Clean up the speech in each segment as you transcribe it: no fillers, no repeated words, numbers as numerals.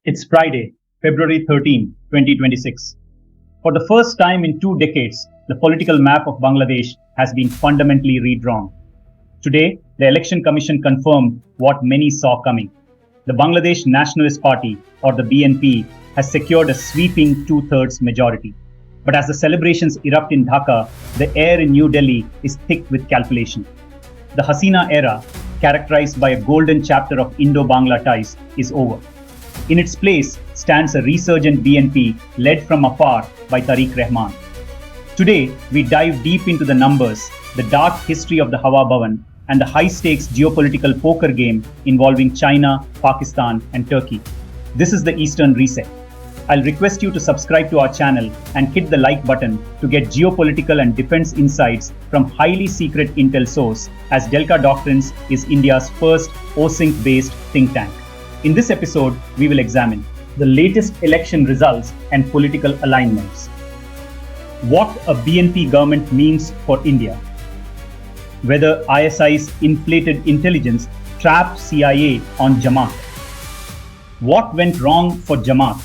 It's Friday, February 13, 2026. For the first time in 2 decades, the political map of Bangladesh has been fundamentally redrawn. Today, the Election Commission confirmed what many saw coming. The Bangladesh Nationalist Party, or the BNP, has secured a sweeping two-thirds majority. But as the celebrations erupt in Dhaka, the air in New Delhi is thick with calculation. The Hasina era, characterized by a golden chapter of Indo-Bangla ties, is over. In its place stands a resurgent BNP led from afar by Tarique Rahman. Today, we dive deep into the numbers, the dark history of the Hawa Bhavan, and the high-stakes geopolitical poker game involving China, Pakistan, and Turkey. This is the Eastern Reset. I'll request you to subscribe to our channel and hit the like button to get geopolitical and defense insights from highly secret intel source, as Doctrines is India's first OSINT-based think tank. In this episode, we will examine the latest election results and political alignments, what a BNP government means for India, whether ISI's inflated intelligence trapped CIA on Jamat, what went wrong for Jamat,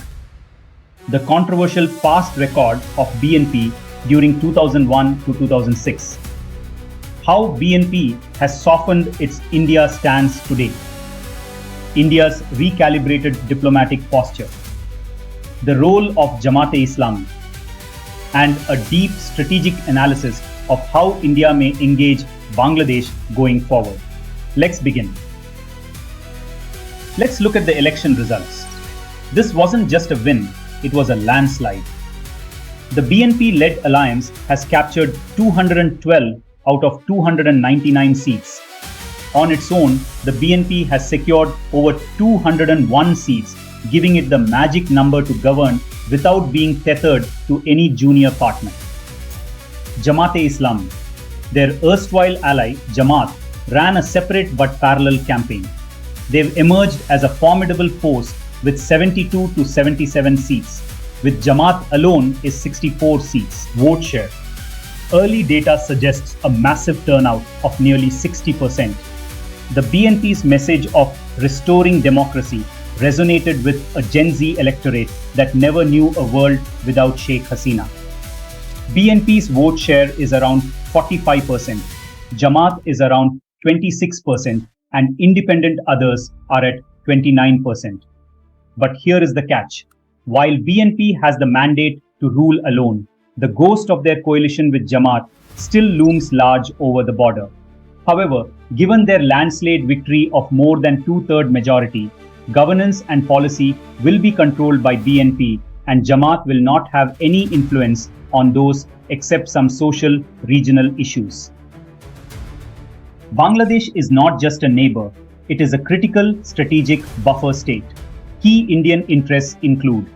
the controversial past record of BNP during 2001 to 2006, how BNP has softened its India stance today, India's recalibrated diplomatic posture, the role of Jamaat-e-Islami, and a deep strategic analysis of how India may engage Bangladesh going forward. Let's begin. Let's look at the election results. This wasn't just a win, it was a landslide. The BNP-led alliance has captured 212 out of 299 seats. On its own, the BNP has secured over 201 seats, giving it the magic number to govern without being tethered to any junior partner. Jamaat-e-Islami, their erstwhile ally Jamat, ran a separate but parallel campaign. They've emerged as a formidable force with 72 to 77 seats, with Jamaat alone is 64 seats. Vote share. Early data suggests a massive turnout of nearly 60%. The BNP's message of restoring democracy resonated with a Gen Z electorate that never knew a world without Sheikh Hasina. BNP's vote share is around 45%, Jamaat is around 26%, and independent others are at 29%. But here is the catch. While BNP has the mandate to rule alone, the ghost of their coalition with Jamaat still looms large over the border. However, given their landslide victory of more than two-thirds majority, governance and policy will be controlled by BNP, and Jamaat will not have any influence on those except some social regional issues. Bangladesh is not just a neighbor, it is a critical strategic buffer state. Key Indian interests include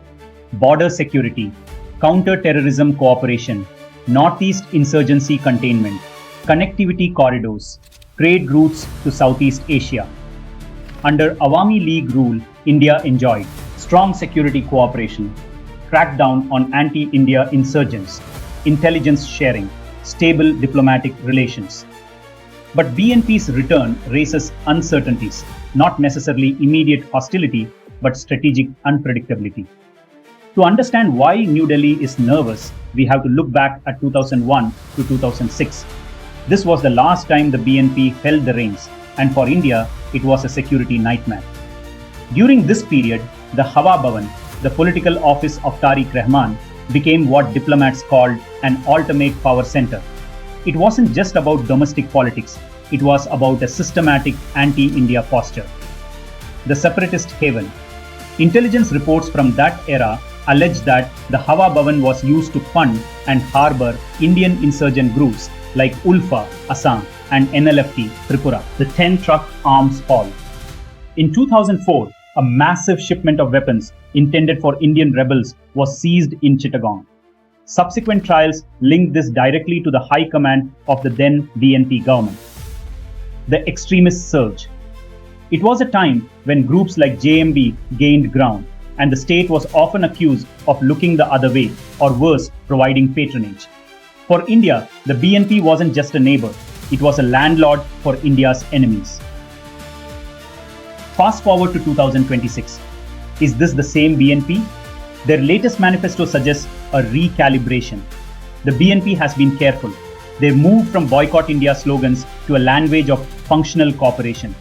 border security, counter-terrorism cooperation, northeast insurgency containment, connectivity corridors, trade routes to Southeast Asia. Under Awami League rule, India enjoyed strong security cooperation, crackdown on anti-India insurgents, intelligence sharing, stable diplomatic relations. But BNP's return raises uncertainties, not necessarily immediate hostility, but strategic unpredictability. To understand why New Delhi is nervous, we have to look back at 2001 to 2006. This was the last time the BNP held the reins, and for India, it was a security nightmare. During this period, the Hawa Bhavan, the political office of Tarique Rahman, became what diplomats called an ultimate power center. It wasn't just about domestic politics, it was about a systematic anti-India posture. The separatist haven. Intelligence reports from that era allege that the Hawa Bhavan was used to fund and harbor Indian insurgent groups like ULFA, Assam, and NLFT, Tripura. The 10-truck arms haul. In 2004, a massive shipment of weapons intended for Indian rebels was seized in Chittagong. Subsequent trials linked this directly to the high command of the then BNP government. The extremist surge. It was a time when groups like JMB gained ground, and the state was often accused of looking the other way, or worse, providing patronage. For India, the BNP wasn't just a neighbor, it was a landlord for India's enemies. Fast forward to 2026. Is this the same BNP? Their latest manifesto suggests a recalibration. The BNP has been careful. They've moved from boycott India slogans to a language of functional cooperation.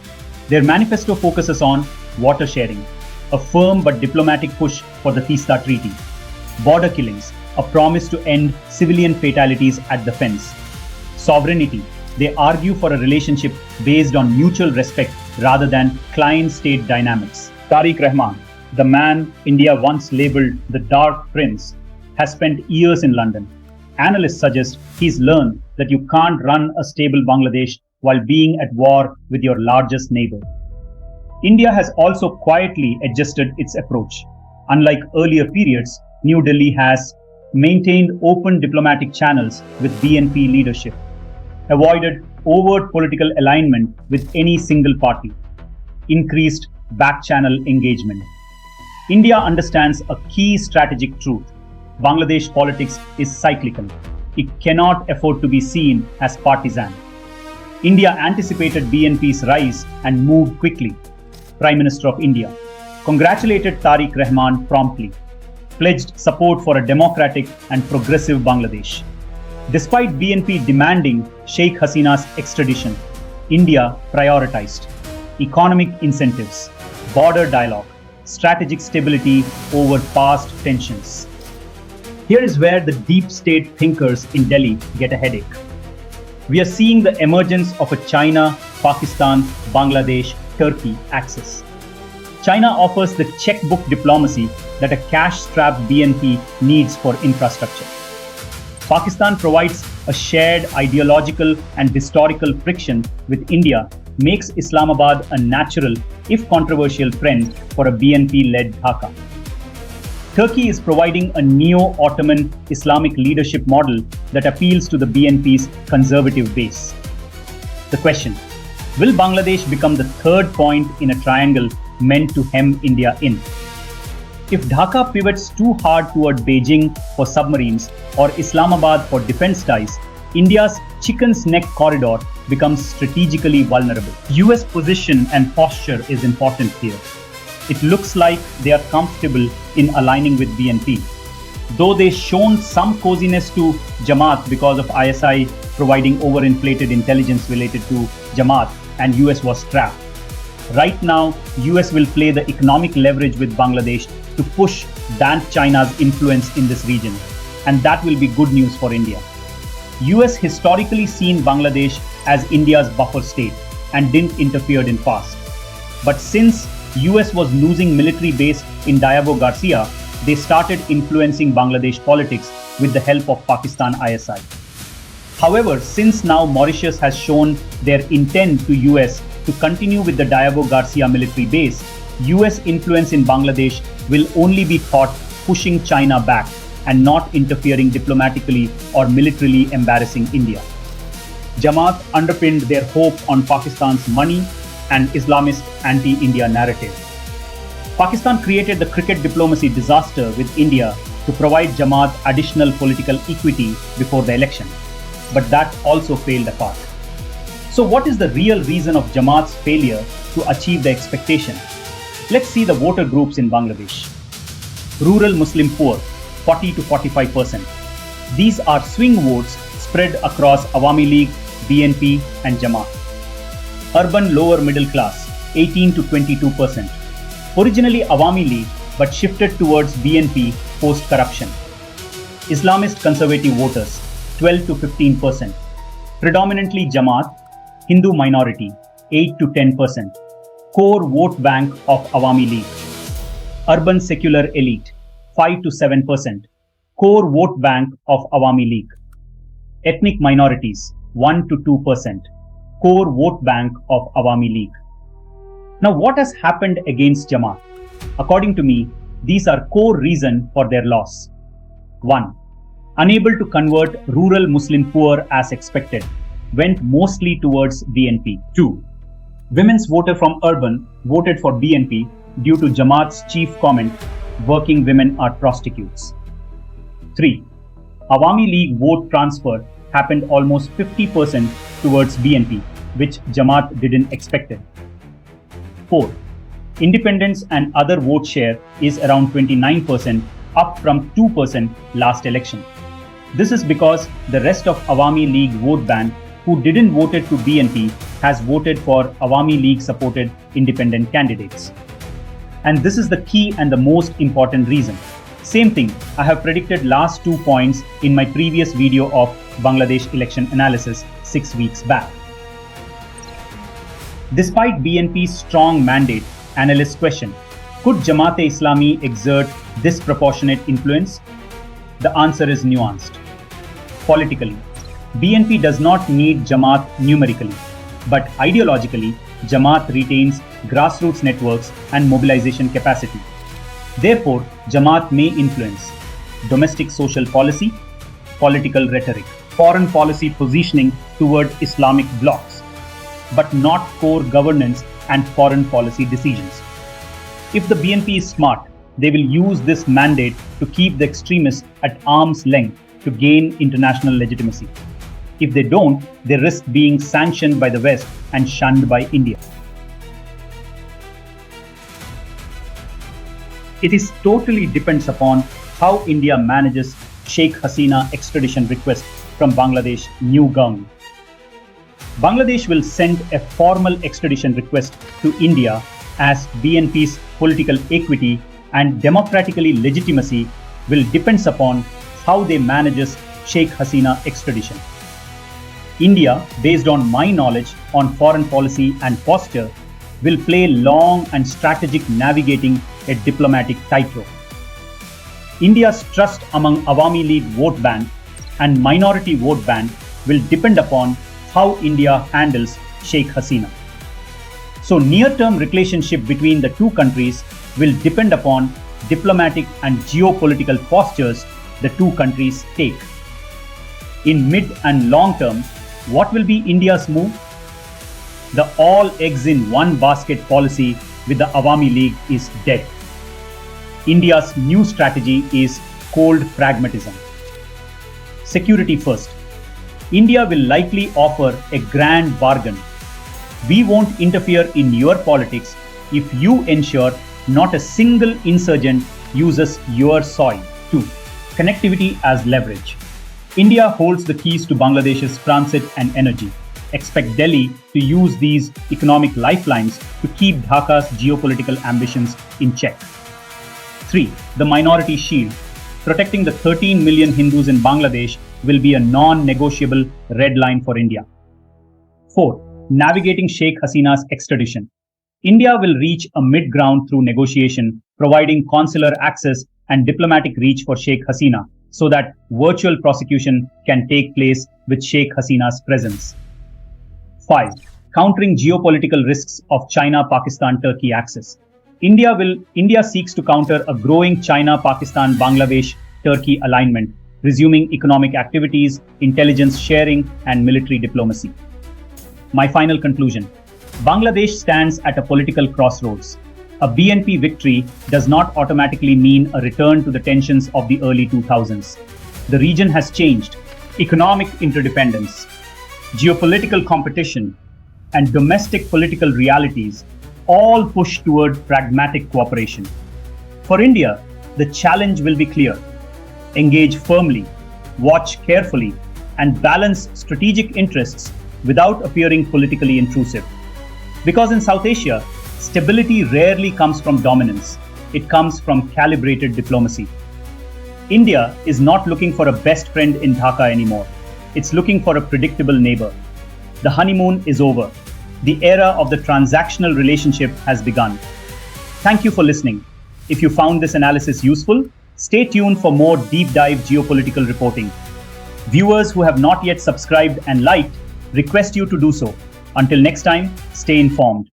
Their manifesto focuses on water sharing, a firm but diplomatic push for the Teesta Treaty, border killings, a promise to end civilian fatalities at the fence, sovereignty. They argue for a relationship based on mutual respect rather than client-state dynamics. Tarique Rahman, the man India once labelled the Dark Prince, has spent years in London. Analysts suggest he's learned that you can't run a stable Bangladesh while being at war with your largest neighbor. India has also quietly adjusted its approach. Unlike earlier periods, New Delhi has maintained open diplomatic channels with BNP leadership, avoided overt political alignment with any single party, increased back-channel engagement. India understands a key strategic truth. Bangladesh politics is cyclical. It cannot afford to be seen as partisan. India anticipated BNP's rise and moved quickly. Prime Minister of India congratulated Tarique Rahman promptly, pledged support for a democratic and progressive Bangladesh. Despite BNP demanding Sheikh Hasina's extradition, India prioritized economic incentives, border dialogue, strategic stability over past tensions. Here is where the deep state thinkers in Delhi get a headache. We are seeing the emergence of a China, Pakistan, Bangladesh, Turkey axis. China offers the checkbook diplomacy that a cash-strapped BNP needs for infrastructure. Pakistan provides a shared ideological and historical friction with India, makes Islamabad a natural, if controversial, friend for a BNP-led Dhaka. Turkey is providing a neo-Ottoman Islamic leadership model that appeals to the BNP's conservative base. The question: will Bangladesh become the third point in a triangle meant to hem India in? If Dhaka pivots too hard toward Beijing for submarines or Islamabad for defense ties, India's chicken's neck corridor becomes strategically vulnerable. US position and posture is important here. It looks like they are comfortable in aligning with BNP. Though they've shown some coziness to Jamaat because of ISI providing overinflated intelligence related to Jamat and US was trapped. Right now, US will play the economic leverage with Bangladesh to push damp China's influence in this region, and that will be good news for India. US historically seen Bangladesh as India's buffer state and didn't interfere in past. But since US was losing military base in Diego Garcia, they started influencing Bangladesh politics with the help of Pakistan ISI. However, since now Mauritius has shown their intent to US to continue with the Diego Garcia military base, US influence in Bangladesh will only be thought pushing China back and not interfering diplomatically or militarily embarrassing India. Jamaat underpinned their hope on Pakistan's money and Islamist anti-India narrative. Pakistan created the cricket diplomacy disaster with India to provide Jamaat additional political equity before the election, but that also failed apart. So what is the real reason of Jamaat's failure to achieve the expectation? Let's see the voter groups in Bangladesh. Rural Muslim poor, 40 to 45%. These are swing votes spread across Awami League, BNP and Jamaat. Urban lower middle class, 18 to 22%. Originally Awami League, but shifted towards BNP post-corruption. Islamist conservative voters, 12 to 15%. Predominantly Jamaat, Hindu minority, 8 to 10%. Core vote bank of Awami League. Urban secular elite, 5 to 7%. Core vote bank of Awami League. Ethnic minorities, 1 to 2%. Core vote bank of Awami League. Now what has happened against Jamaat? According to me, these are core reasons for their loss. 1. Unable to convert rural Muslim poor as expected, went mostly towards BNP. 2. Women's voter from urban voted for BNP due to Jamaat's chief comment, working women are prostitutes. 3. Awami League vote transfer happened almost 50% towards BNP, which Jamaat didn't expect. 4. Independents and other vote share is around 29%, up from 2% last election. This is because the rest of Awami League vote bank who didn't voted to BNP has voted for Awami League supported independent candidates. And this is the key and the most important reason. Same thing, I have predicted last 2 points in my previous video of Bangladesh election analysis 6 weeks back. Despite BNP's strong mandate, analysts question, could Jamaat-e-Islami exert disproportionate influence? The answer is nuanced. Politically, BNP does not need Jamaat numerically, but ideologically, Jamaat retains grassroots networks and mobilization capacity. Therefore, Jamaat may influence domestic social policy, political rhetoric, foreign policy positioning toward Islamic blocs, but not core governance and foreign policy decisions. If the BNP is smart, they will use this mandate to keep the extremists at arm's length to gain international legitimacy. If they don't, they risk being sanctioned by the West and shunned by India. It is totally depends upon how India manages Sheikh Hasina extradition request from Bangladesh new government. Bangladesh will send a formal extradition request to India as BNP's political equity and democratically legitimacy will depends upon how they manages Sheikh Hasina extradition. India, based on my knowledge on foreign policy and posture, will play long and strategic navigating a diplomatic tightrope. India's trust among Awami League vote bank and minority vote bank will depend upon how India handles Sheikh Hasina. So near-term relationship between the two countries will depend upon diplomatic and geopolitical postures the two countries take. In mid and long term, what will be India's move? The all eggs in one basket policy with the Awami League is dead. India's new strategy is cold pragmatism. Security first. India will likely offer a grand bargain. We won't interfere in your politics if you ensure not a single insurgent uses your soil. 2. Connectivity as leverage. India holds the keys to Bangladesh's transit and energy. Expect Delhi to use these economic lifelines to keep Dhaka's geopolitical ambitions in check. 3. The minority shield. Protecting the 13 million Hindus in Bangladesh will be a non-negotiable red line for India. 4. Navigating Sheikh Hasina's extradition. India will reach a mid-ground through negotiation, providing consular access and diplomatic reach for Sheikh Hasina so that virtual prosecution can take place with Sheikh Hasina's presence. 5. Countering geopolitical risks of China-Pakistan-Turkey axis. India seeks to counter a growing China-Pakistan-Bangladesh-Turkey alignment, resuming economic activities, intelligence sharing, and military diplomacy. My final conclusion. Bangladesh stands at a political crossroads. A BNP victory does not automatically mean a return to the tensions of the early 2000s. The region has changed. Economic interdependence, geopolitical competition, and domestic political realities all push toward pragmatic cooperation. For India, the challenge will be clear. Engage firmly, watch carefully, and balance strategic interests without appearing politically intrusive. Because in South Asia, stability rarely comes from dominance. It comes from calibrated diplomacy. India is not looking for a best friend in Dhaka anymore. It's looking for a predictable neighbor. The honeymoon is over. The era of the transactional relationship has begun. Thank you for listening. If you found this analysis useful, stay tuned for more deep dive geopolitical reporting. Viewers who have not yet subscribed and liked, request you to do so. Until next time, stay informed.